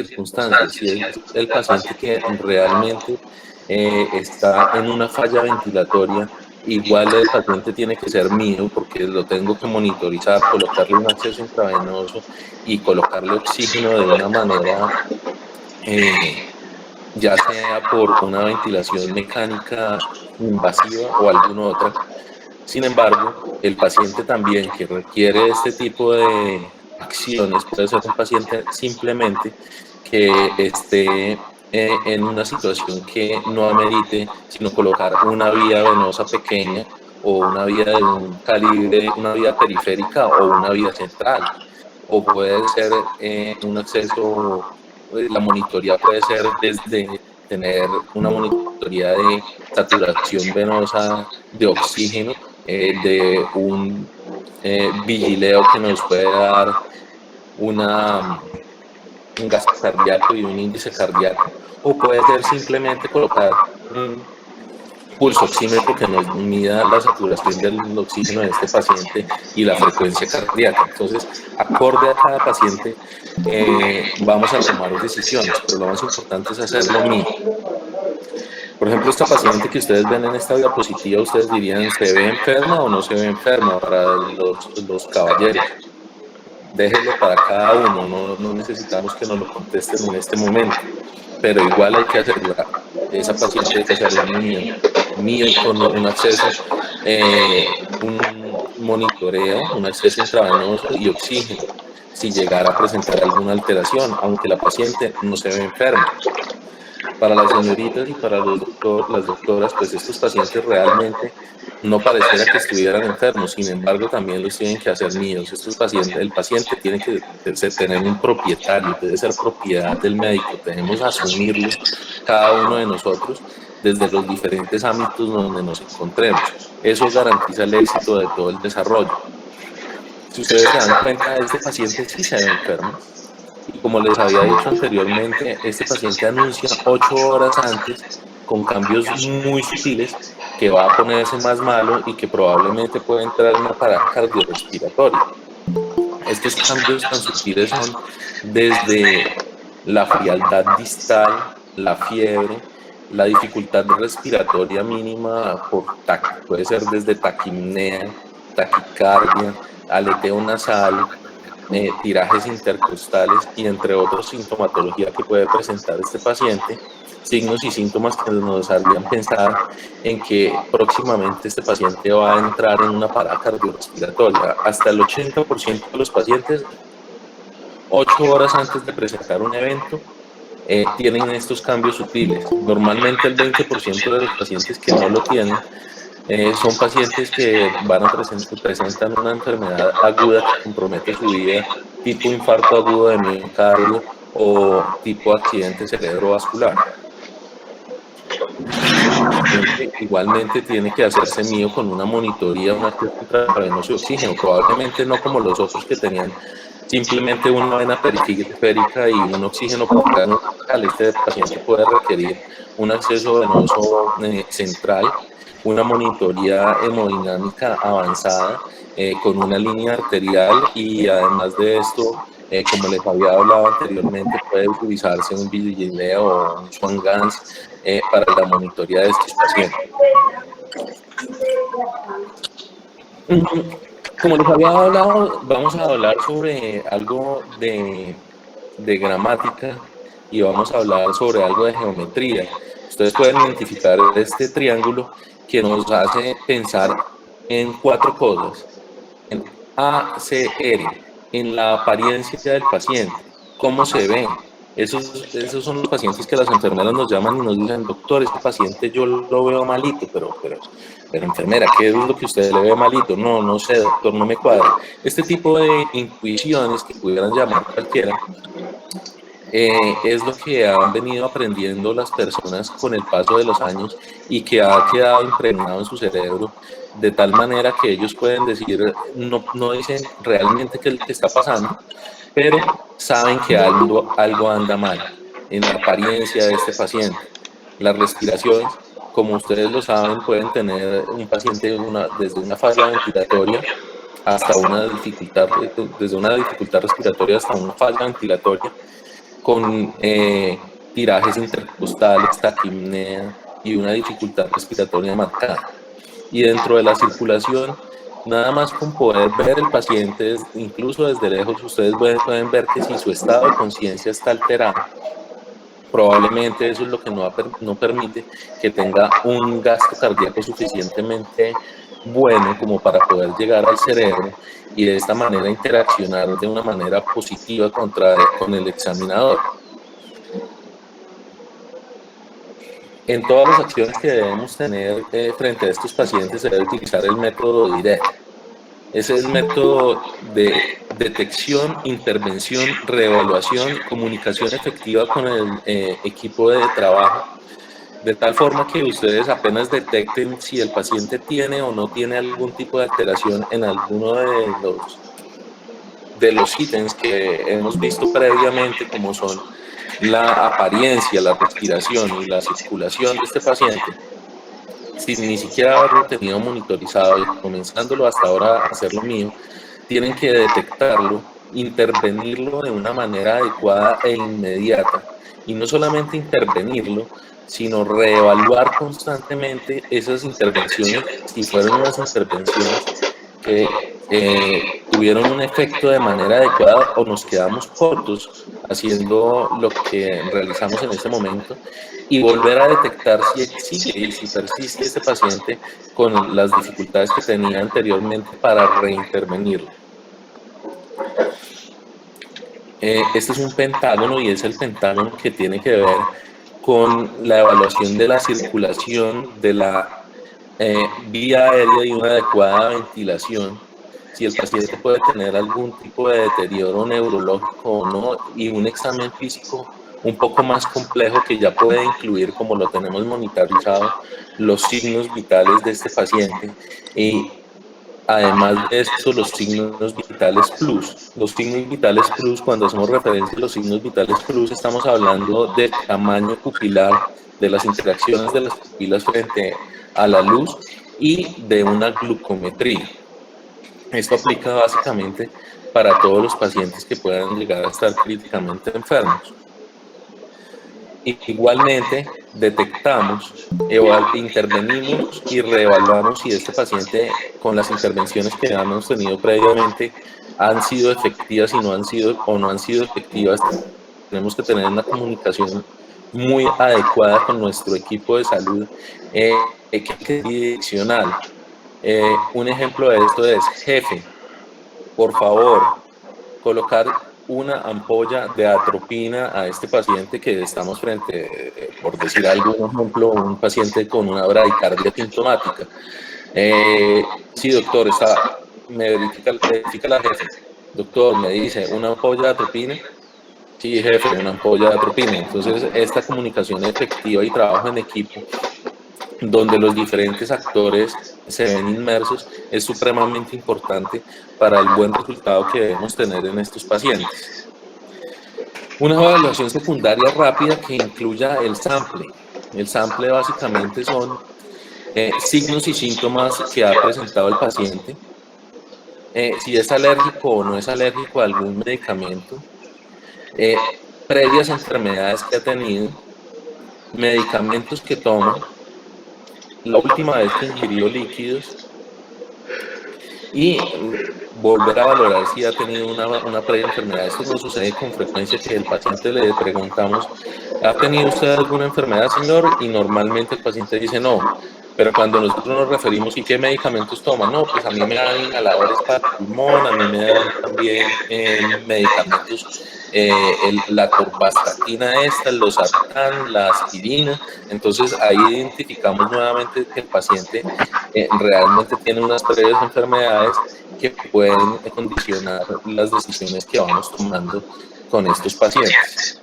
circunstancias. Si es el paciente que realmente está en una falla ventilatoria, igual el paciente tiene que ser mío porque lo tengo que monitorizar, colocarle un acceso intravenoso y colocarle oxígeno de una manera, ya sea por una ventilación mecánica invasiva o alguna otra. Sin embargo, el paciente también que requiere este tipo de acciones puede ser un paciente simplemente que esté en una situación que no amerite, sino colocar una vía venosa pequeña o una vía de un calibre, una vía periférica o una vía central. O puede ser un acceso, la monitoría puede ser desde tener una monitoría de saturación venosa de oxígeno, de un vigileo que nos puede dar una, un gas cardíaco y un índice cardíaco, o puede ser simplemente colocar un pulso oxímetro que nos mida la saturación del oxígeno de este paciente y la frecuencia cardíaca. Entonces, acorde a cada paciente, vamos a tomar decisiones, pero lo más importante es hacerlo mío. Por ejemplo, esta paciente que ustedes ven en esta diapositiva, ustedes dirían, ¿se ve enferma o no se ve enferma para los caballeros? Déjenlo para cada uno, no necesitamos que nos lo contesten en este momento, pero igual hay que asegurar, esa paciente hay que hacerla mío con un acceso, un monitoreo, un acceso intravenoso y oxígeno, si llegara a presentar alguna alteración, aunque la paciente no se ve enferma. Para las señoritas y para las doctoras, pues estos pacientes realmente no pareciera que estuvieran enfermos, sin embargo también los tienen que hacer míos. Estos pacientes, el paciente tiene que tener un propietario, debe ser propiedad del médico, tenemos que asumirlos cada uno de nosotros desde los diferentes ámbitos donde nos encontremos. Eso garantiza el éxito de todo el desarrollo. Si ustedes se dan cuenta, este paciente sí se ve enfermo. Y como les había dicho anteriormente, este paciente anuncia 8 horas antes con cambios muy sutiles que va a ponerse más malo y que probablemente puede entrar en una parada cardiorrespiratoria. Estos cambios tan sutiles son desde la frialdad distal, la fiebre, la dificultad respiratoria mínima por puede ser desde taquipnea, taquicardia, aleteo nasal, tirajes intercostales y entre otros sintomatología que puede presentar este paciente, signos y síntomas que nos harían pensar en que próximamente este paciente va a entrar en una parada cardiorrespiratoria. Hasta el 80% de los pacientes, 8 horas antes de presentar un evento, tienen estos cambios sutiles. Normalmente el 20% de los pacientes que no lo tienen son pacientes que presentan una enfermedad aguda que compromete su vida, tipo infarto agudo de miocardio o tipo accidente cerebrovascular. Igualmente tiene que hacerse mío con una monitoría, una intravenosa de oxígeno, probablemente no como los otros que tenían simplemente una vena periférica y un oxígeno local. Este paciente puede requerir un acceso venoso central, una monitoría hemodinámica avanzada con una línea arterial y además de esto, como les había hablado anteriormente, puede utilizarse un vigileo o un Swan-Ganz para la monitoría de estos pacientes. Como les había hablado, vamos a hablar sobre algo de gramática y vamos a hablar sobre algo de geometría. Ustedes pueden identificar este triángulo que nos hace pensar en 4 cosas. En ACR, en la apariencia del paciente, cómo se ve. Esos son los pacientes que las enfermeras nos llaman y nos dicen, doctor, este paciente yo lo veo malito, pero enfermera, ¿qué es lo que usted le ve malito? No sé, doctor, no me cuadra. Este tipo de intuiciones que pudieran llamar cualquiera, es lo que han venido aprendiendo las personas con el paso de los años y que ha quedado impregnado en su cerebro de tal manera que ellos pueden decir, no dicen realmente qué es lo que está pasando, pero saben que algo anda mal en la apariencia de este paciente. Las respiraciones, como ustedes lo saben, pueden tener un paciente desde una falla ventilatoria hasta una dificultad, desde una dificultad respiratoria hasta una falla ventilatoria, con tirajes intercostales, taquipnea y una dificultad respiratoria marcada. Y dentro de la circulación, nada más con poder ver el paciente, incluso desde lejos, ustedes pueden ver que si su estado de conciencia está alterado, probablemente eso es lo que no permite que tenga un gasto cardíaco suficientemente bueno como para poder llegar al cerebro y de esta manera interaccionar de una manera positiva con el examinador. En todas las acciones que debemos tener frente a estos pacientes se debe utilizar el método DIRECT. Ese es el método de detección, intervención, reevaluación, comunicación efectiva con el equipo de trabajo, de tal forma que ustedes apenas detecten si el paciente tiene o no tiene algún tipo de alteración en alguno de los ítems que hemos visto previamente, como son la apariencia, la respiración y la circulación de este paciente, sin ni siquiera haberlo tenido monitorizado y comenzándolo hasta ahora a hacer lo mío, tienen que detectarlo, intervenirlo de una manera adecuada e inmediata. Y no solamente intervenirlo, sino reevaluar constantemente esas intervenciones, si fueron unas intervenciones que tuvieron un efecto de manera adecuada o nos quedamos cortos haciendo lo que realizamos en este momento y volver a detectar si sigue y si persiste este paciente con las dificultades que tenía anteriormente para reintervenirlo. Este es un pentágono y es el pentágono que tiene que ver con la evaluación de la circulación, de la vía aérea y una adecuada ventilación, si el paciente puede tener algún tipo de deterioro neurológico o no, y un examen físico un poco más complejo que ya puede incluir, como lo tenemos monitorizado, los signos vitales de este paciente y además de eso, los signos vitales plus. Los signos vitales plus, cuando hacemos referencia a los signos vitales plus, estamos hablando del tamaño pupilar, de las interacciones de las pupilas frente a la luz y de una glucometría. Esto aplica básicamente para todos los pacientes que puedan llegar a estar críticamente enfermos. Igualmente, detectamos, intervenimos y reevaluamos si este paciente, con las intervenciones que hemos tenido previamente, han sido efectivas y no han sido efectivas. Tenemos que tener una comunicación muy adecuada con nuestro equipo de salud, que es bidireccional. Un ejemplo de esto es: jefe, por favor, colocar una ampolla de atropina a este paciente que estamos frente, por decir algo, un ejemplo, un paciente con una bradicardia sintomática. Sí, doctor, me verifica la jefe. Doctor, me dice, ¿una ampolla de atropina? Sí, jefe, una ampolla de atropina. Entonces, esta comunicación efectiva y trabajo en equipo, donde los diferentes actores se ven inmersos, es supremamente importante para el buen resultado que debemos tener en estos pacientes. Una evaluación secundaria rápida que incluya el sample. El sample básicamente son signos y síntomas que ha presentado el paciente, si es alérgico o no es alérgico a algún medicamento, previas enfermedades que ha tenido, medicamentos que toma, la última vez que ingirió líquidos y volver a valorar si ha tenido una previa enfermedad. Esto no sucede con frecuencia, que el paciente le preguntamos, ¿ha tenido usted alguna enfermedad, señor? Y normalmente el paciente dice no. Pero cuando nosotros nos referimos, ¿y qué medicamentos toma? No, pues a mí me dan inhaladores para el pulmón, a mí me dan también medicamentos, la torvastatina esta, el losartán, la aspirina. Entonces ahí identificamos nuevamente que el paciente realmente tiene unas previas enfermedades que pueden condicionar las decisiones que vamos tomando con estos pacientes.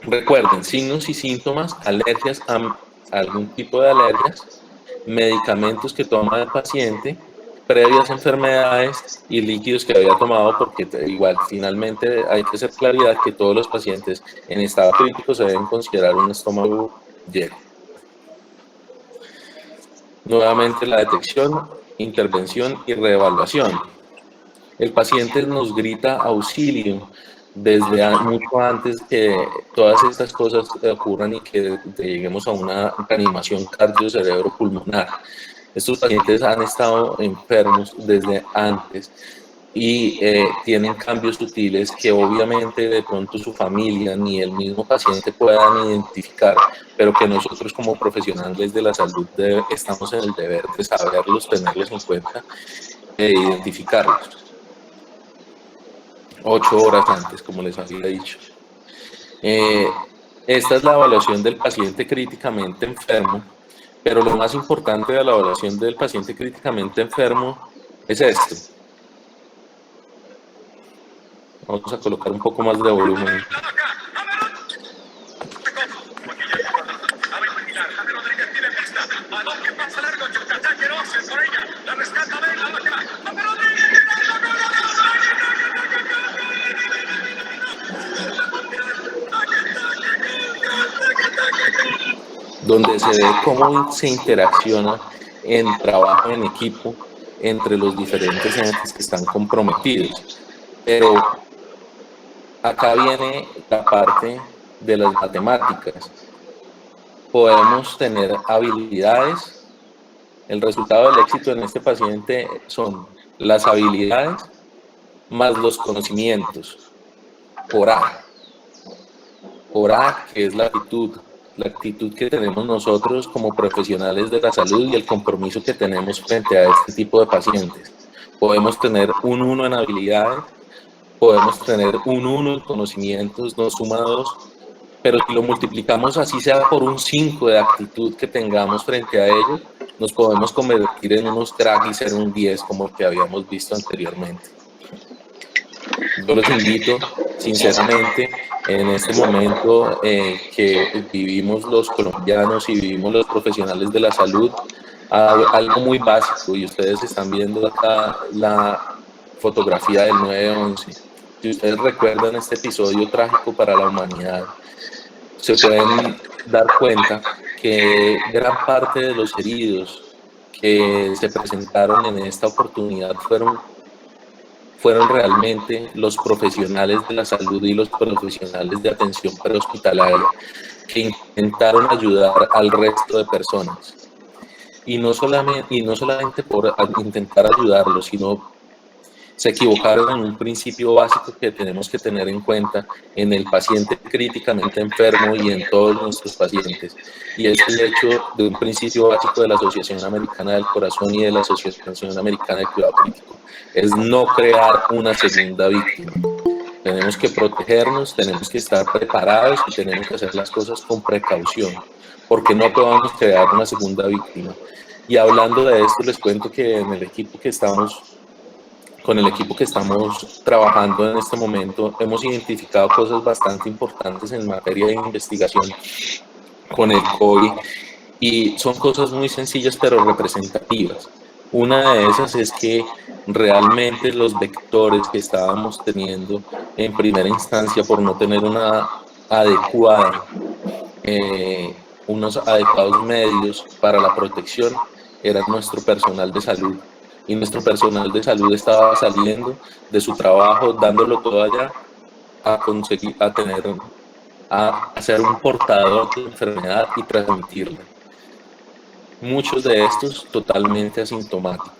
Recuerden, signos y síntomas, alergias a algún tipo de alergias, medicamentos que toma el paciente, previas enfermedades y líquidos que había tomado, porque igual finalmente hay que hacer claridad que todos los pacientes en estado crítico se deben considerar un estómago lleno. Nuevamente la detección, intervención y reevaluación. El paciente nos grita auxilio, desde mucho antes que todas estas cosas ocurran y que lleguemos a una reanimación cardio-cerebro-pulmonar. Estos pacientes han estado enfermos desde antes y tienen cambios sutiles que obviamente de pronto su familia ni el mismo paciente puedan identificar, pero que nosotros como profesionales de la salud estamos en el deber de saberlos, tenerlos en cuenta e identificarlos 8 horas antes, como les había dicho. Esta es la evaluación del paciente críticamente enfermo, pero lo más importante de la evaluación del paciente críticamente enfermo es esto. Vamos a colocar un poco más de volumen. Donde se ve cómo se interacciona en trabajo en equipo entre los diferentes entes que están comprometidos. Pero acá viene la parte de las matemáticas. Podemos tener habilidades. El resultado del éxito en este paciente son las habilidades más los conocimientos por A. Por A, que es la actitud que tenemos nosotros como profesionales de la salud y el compromiso que tenemos frente a este tipo de pacientes. Podemos tener un 1 en habilidades, podemos tener un 1 en conocimientos, nos suma 2, pero si lo multiplicamos así sea por un 5 de actitud que tengamos frente a ellos, nos podemos convertir en unos cracks y ser un 10 como el que habíamos visto anteriormente. Yo los invito sinceramente en este momento que vivimos los colombianos y vivimos los profesionales de la salud a algo muy básico, y ustedes están viendo acá la fotografía del 9/11. Si ustedes recuerdan este episodio trágico para la humanidad, se pueden dar cuenta que gran parte de los heridos que se presentaron en esta oportunidad fueron realmente los profesionales de la salud y los profesionales de atención prehospitalaria que intentaron ayudar al resto de personas. Y no solamente por intentar ayudarlos, sino se equivocaron en un principio básico que tenemos que tener en cuenta en el paciente críticamente enfermo y en todos nuestros pacientes. Y es el hecho de un principio básico de la Asociación Americana del Corazón y de la Asociación Americana de Cuidado Crítico. Es no crear una segunda víctima. Tenemos que protegernos, tenemos que estar preparados y tenemos que hacer las cosas con precaución, porque no podamos crear una segunda víctima. Y hablando de esto, les cuento que en el equipo que estamos con el equipo que estamos trabajando en este momento, hemos identificado cosas bastante importantes en materia de investigación con el COVID y son cosas muy sencillas pero representativas. Una de esas es que realmente los vectores que estábamos teniendo en primera instancia por no tener unos adecuados medios para la protección era nuestro personal de salud. Y nuestro personal de salud estaba saliendo de su trabajo, dándolo todo allá, a ser un portador de enfermedad y transmitirla. Muchos de estos totalmente asintomáticos.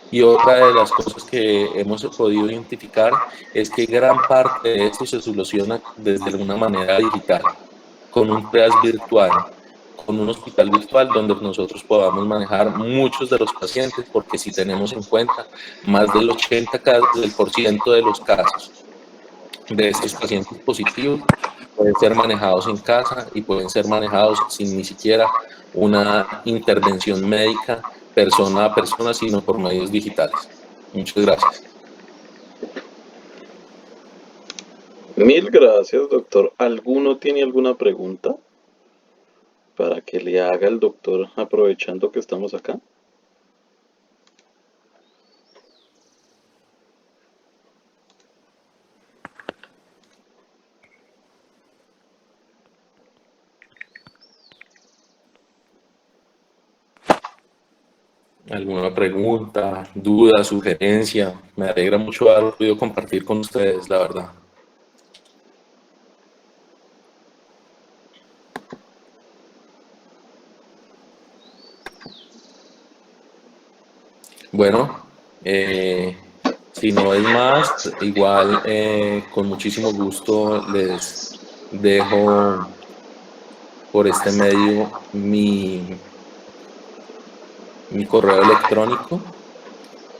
Y otra de las cosas que hemos podido identificar es que gran parte de esto se soluciona desde una manera digital, con un triage virtual, con un hospital virtual donde nosotros podamos manejar muchos de los pacientes, porque si tenemos en cuenta, más del 80% de los casos de estos pacientes positivos pueden ser manejados en casa y pueden ser manejados sin ni siquiera una intervención médica persona a persona, sino por medios digitales. Muchas gracias. Mil gracias, doctor. ¿Alguno tiene alguna pregunta para que le haga el doctor aprovechando que estamos acá? ¿Alguna pregunta, duda, sugerencia? Me alegra mucho haber podido compartir con ustedes, la verdad. Bueno, si no es más, igual con muchísimo gusto les dejo por este medio mi correo electrónico.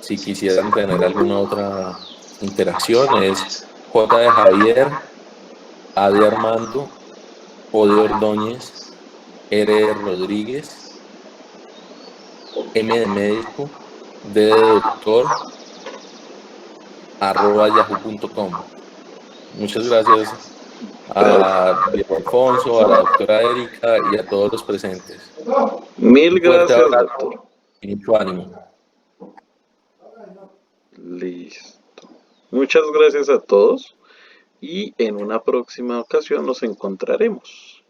Si quisieran tener alguna otra interacción, es J de Javier, A de Armando, O de Ordóñez, R de Rodríguez, M de médico, D de doctor, @yahoo.com. Muchas gracias a Diego Alfonso, a la doctora Erika y a todos los presentes. Mil Un fuerte gracias, abrazo doctor. y mucho ánimo. Listo. Muchas gracias a todos y en una próxima ocasión nos encontraremos.